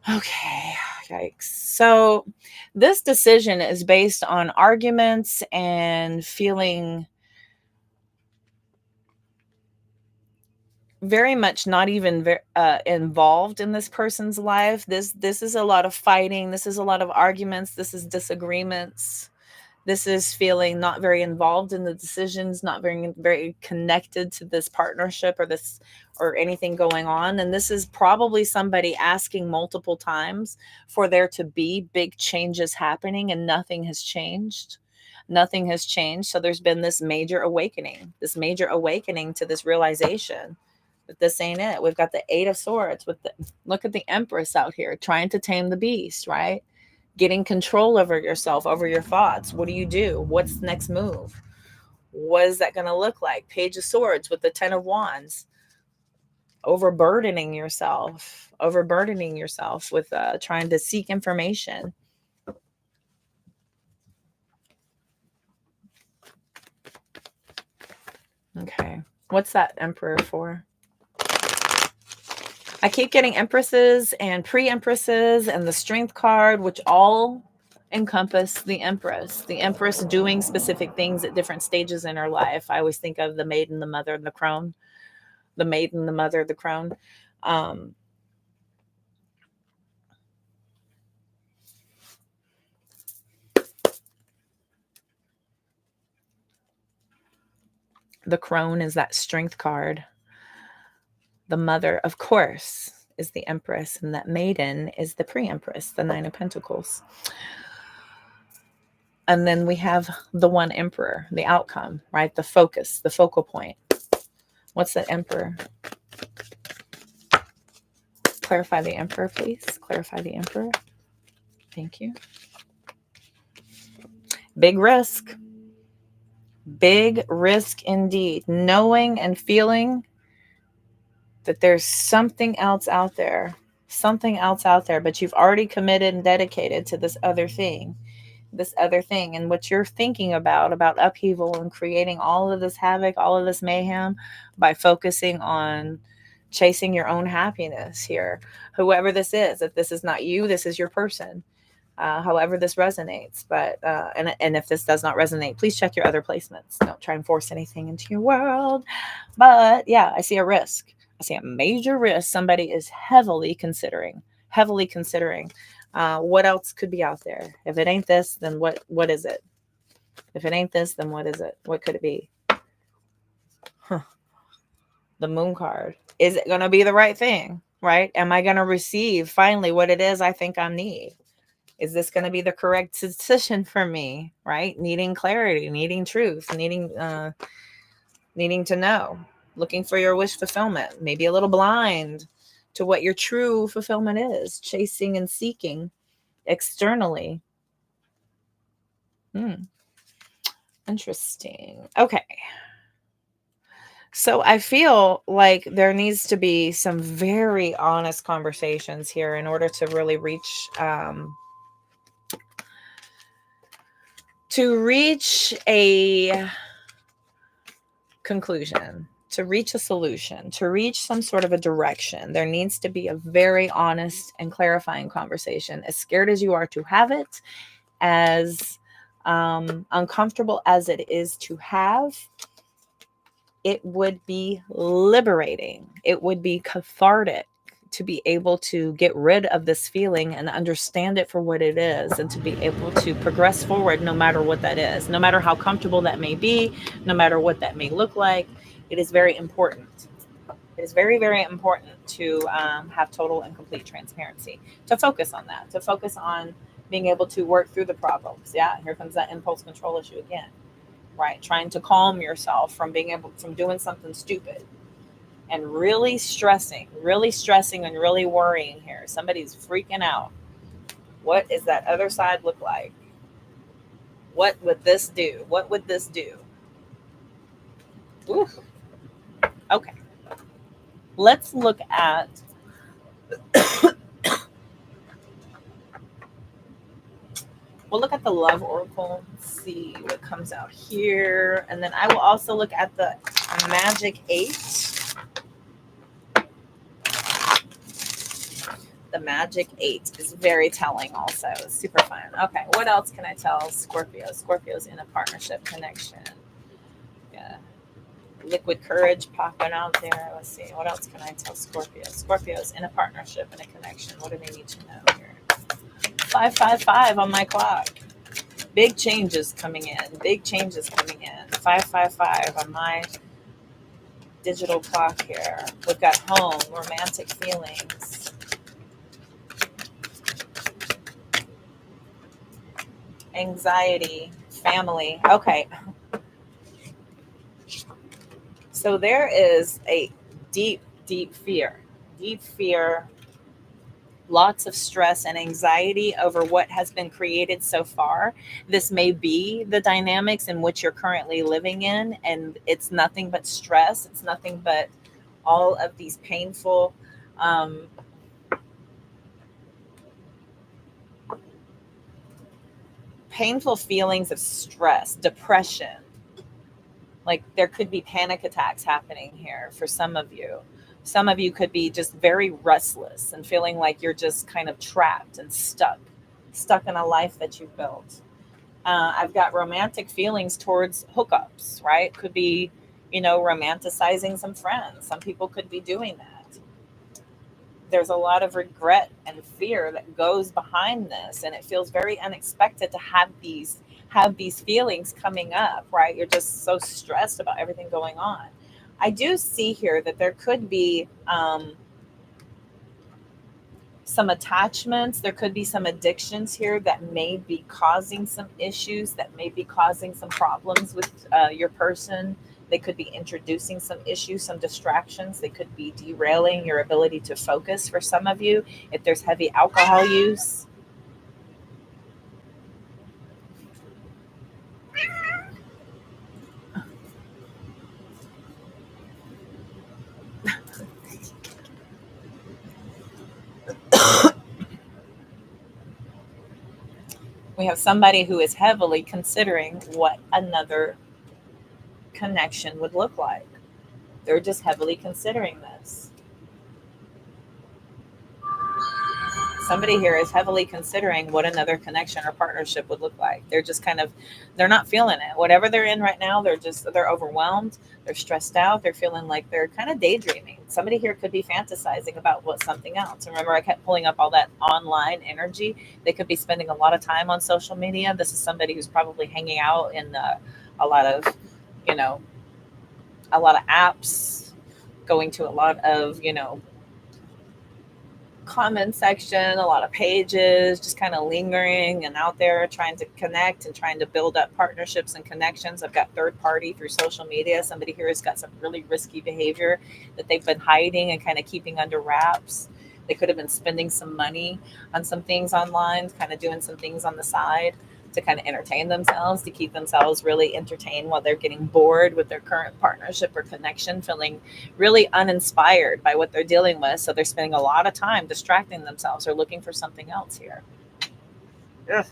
Okay. Yikes. So this decision is based on arguments and feeling very much not even involved in this person's life. This is a lot of fighting. This is a lot of arguments. This is disagreements. This is feeling not very involved in the decisions, not very connected to this partnership or anything going on. And this is probably somebody asking multiple times for there to be big changes happening, and nothing has changed. Nothing has changed. So there's been this major awakening to this realization that this ain't it. We've got the Eight of Swords look at the Empress out here trying to tame the beast, right? Getting control over yourself, over your thoughts. What do you do? What's the next move? What is that going to look like? Page of Swords with the 10 of Wands. Overburdening yourself with trying to seek information. Okay. What's that Emperor for? I keep getting Empresses and pre-Empresses and the Strength card, which all encompass the Empress. The Empress doing specific things at different stages in her life. I always think of the Maiden, the Mother, and the Crone. The Maiden, the Mother, the Crone. The Crone is that Strength card. The Mother, of course, is the Empress, and that Maiden is the pre-Empress, the 9 of Pentacles. And then we have the one Emperor, the outcome, right? The focus, the focal point. What's that Emperor? Clarify the Emperor, please. Clarify the Emperor. Thank you. Big risk. Big risk indeed. Knowing and feeling that there's something else out there. Something else out there, but you've already committed and dedicated to this other thing. And what you're thinking about upheaval and creating all of this havoc, all of this mayhem by focusing on chasing your own happiness here. Whoever this is, if this is not you, this is your person. However this resonates. But and if this does not resonate, please check your other placements. Don't try and force anything into your world. But yeah, I see a risk. I see a major risk. Somebody is heavily considering. What else could be out there? If it ain't this, then what is it? If it ain't this, then what is it? What could it be? The Moon card. Is it going to be the right thing? Right? Am I going to receive finally what it is I think I need? Is this going to be the correct decision for me? Right? Needing clarity, needing truth, needing to know. Looking for your wish fulfillment. Maybe a little blind to what your true fulfillment is. Chasing and seeking externally. Interesting. Okay. So I feel like there needs to be some very honest conversations here in order to really reach a conclusion, to reach a solution, to reach some sort of a direction. There needs to be a very honest and clarifying conversation. As scared as you are to have it, as uncomfortable as it is to have, it would be liberating. It would be cathartic to be able to get rid of this feeling and understand it for what it is, and to be able to progress forward no matter what that is, no matter how comfortable that may be, no matter what that may look like. It is very important. It is very, very important to have total and complete transparency, to focus on that, to focus on being able to work through the problems. Yeah, here comes that impulse control issue again. Right, trying to calm yourself from doing something stupid, and really stressing and really worrying here. Somebody's freaking out. What does that other side look like? What would this do? What would this do? Ooh. Okay. Let's look at we'll look at the love oracle, see what comes out here, and then I will also look at the magic 8. The magic 8 is very telling also. It's super fun. Okay, what else can I tell Scorpio? Scorpio's in a partnership connection. Yeah. Liquid courage popping out there. Let's see. What else can I tell Scorpio? Scorpio's in a partnership and a connection. What do they need to know here? 555 on my clock. Big changes coming in. 555 on my digital clock here. We've got home, romantic feelings, anxiety, family. Okay. So there is a deep, deep fear lots of stress and anxiety over what has been created so far. This may be the dynamics in which you're currently living in, and it's nothing but stress. It's nothing but all of these painful um, painful feelings of stress, depression. Like there could be panic attacks happening here for some of you. Some of you could be just very restless and feeling like you're just kind of trapped and stuck in a life that you've built. I've got romantic feelings towards hookups, right? Could be, romanticizing some friends. Some people could be doing that. There's a lot of regret and fear that goes behind this, and it feels very unexpected to have these feelings coming up, right? You're just so stressed about everything going on. I do see here that there could be some attachments. There could be some addictions here that may be causing some issues, that may be causing some problems with your person. They could be introducing some issues, some distractions. They could be derailing your ability to focus for some of you. If there's heavy alcohol use, we have somebody who is heavily considering what another connection would look like. They're just heavily considering this. Somebody here is heavily considering what another connection or partnership would look like. They're just they're not feeling it. Whatever they're in right now, they're overwhelmed. They're stressed out. They're feeling like they're kind of daydreaming. Somebody here could be fantasizing about something else. Remember, I kept pulling up all that online energy. They could be spending a lot of time on social media. This is somebody who's probably hanging out in a lot of, you know, a lot of apps, going to a lot of, comment section, a lot of pages, just kind of lingering and out there trying to connect and trying to build up partnerships and connections. I've got third party through social media. Somebody here has got some really risky behavior that they've been hiding and kind of keeping under wraps. They could have been spending some money on some things online, kind of doing some things on the side to kind of entertain themselves, to keep themselves really entertained while they're getting bored with their current partnership or connection, feeling really uninspired by what they're dealing with. So they're spending a lot of time distracting themselves or looking for something else here. Yeah.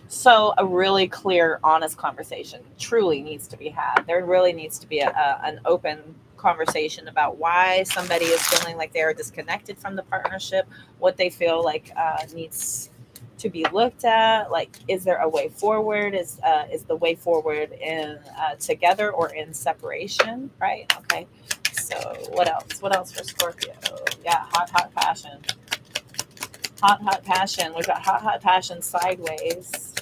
So a really clear, honest conversation truly needs to be had. There really needs to be an open conversation about why somebody is feeling like they are disconnected from the partnership, what they feel like needs to be looked at. Like, is there a way forward? Is the way forward in together or in separation? Right. Okay. So what else? What else for Scorpio? Yeah, hot passion. Hot passion. We've got hot passion sideways.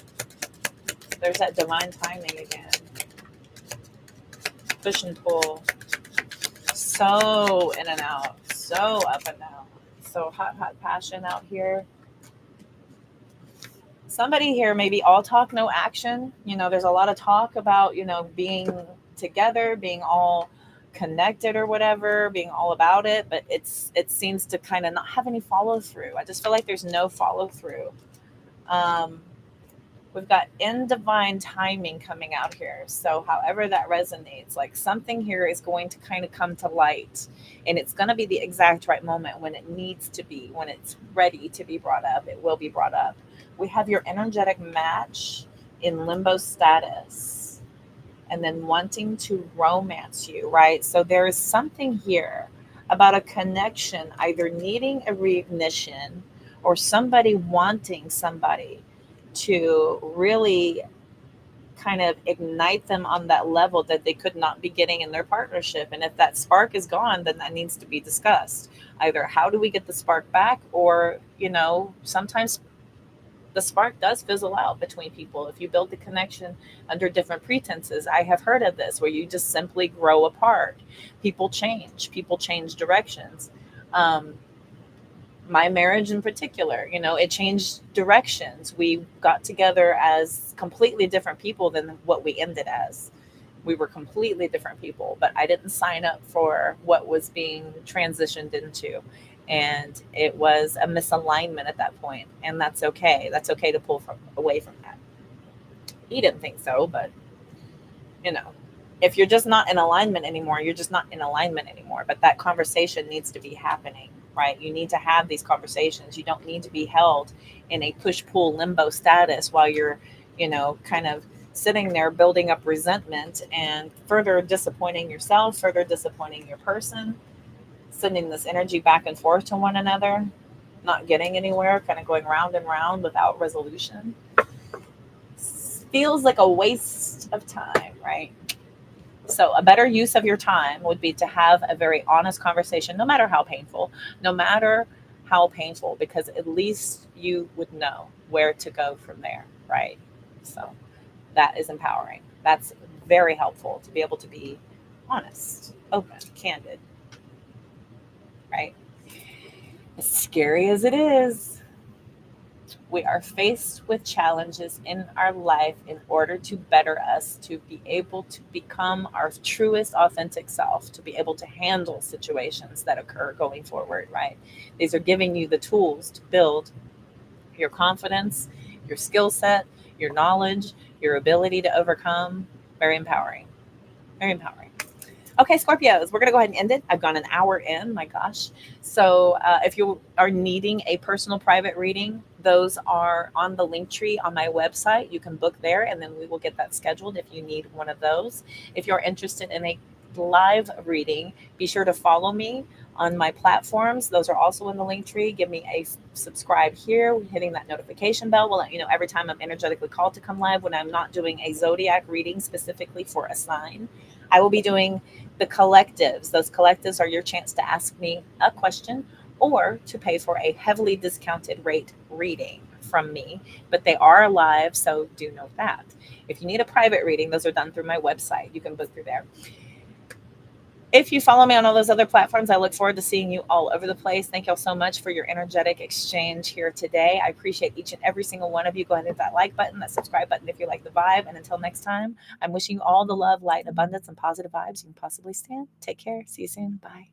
There's that divine timing again. Push and pull. So in and out. So up and down. So hot passion out here. Somebody here, maybe all talk, no action. There's a lot of talk about, being together, being all connected or whatever, being all about it, but it seems to kind of not have any follow through. I just feel like there's no follow through. We've got in divine timing coming out here. So however that resonates, like something here is going to kind of come to light, and it's going to be the exact right moment when it needs to be, when it's ready to be brought up. It will be brought up. We have your energetic match in limbo status and then wanting to romance you, right? So there is something here about a connection, either needing a reignition or somebody wanting somebody to really kind of ignite them on that level that they could not be getting in their partnership. And if that spark is gone, then that needs to be discussed. Either how do we get the spark back, or, sometimes the spark does fizzle out between people. If you build the connection under different pretenses, I have heard of this, where you just simply grow apart. People change directions. My marriage in particular, it changed directions. We got together as completely different people than what we ended as. We were completely different people, but I didn't sign up for what was being transitioned into. And it was a misalignment at that point, and that's okay. That's okay to pull away from that. He didn't think so, but you know, if you're just not in alignment anymore, you're just not in alignment anymore. But that conversation needs to be happening, right? You need to have these conversations. You don't need to be held in a push-pull limbo status while you're, kind of sitting there building up resentment and further disappointing yourself, further disappointing your person, sending this energy back and forth to one another, not getting anywhere, kind of going round and round without resolution. Feels like a waste of time, right? So, a better use of your time would be to have a very honest conversation, no matter how painful, no matter how painful, because at least you would know where to go from there, right? So, that is empowering. That's very helpful to be able to be honest, open, candid, right? As scary as it is, we are faced with challenges in our life in order to better us, to be able to become our truest, authentic self, to be able to handle situations that occur going forward, right? These are giving you the tools to build your confidence, your skill set, your knowledge, your ability to overcome. Very empowering. Very empowering. Okay, Scorpios, we're going to go ahead and end it. I've gone an hour in, my gosh. So if you are needing a personal private reading, those are on the link tree on my website. You can book there, and then we will get that scheduled if you need one of those. If you're interested in a live reading, be sure to follow me on my platforms. Those are also in the link tree. Give me a subscribe here, hitting that notification bell will let you know every time I'm energetically called to come live. When I'm not doing a zodiac reading specifically for a sign, I will be doing the collectives. Those collectives are your chance to ask me a question or to pay for a heavily discounted rate reading from me, but they are live, so do note that. If you need a private reading, those are done through my website. You can book through there. If you follow me on all those other platforms, I look forward to seeing you all over the place. Thank y'all so much for your energetic exchange here today. I appreciate each and every single one of you. Go ahead and hit that like button, that subscribe button if you like the vibe. And until next time, I'm wishing you all the love, light, abundance, and positive vibes you can possibly stand. Take care. See you soon. Bye.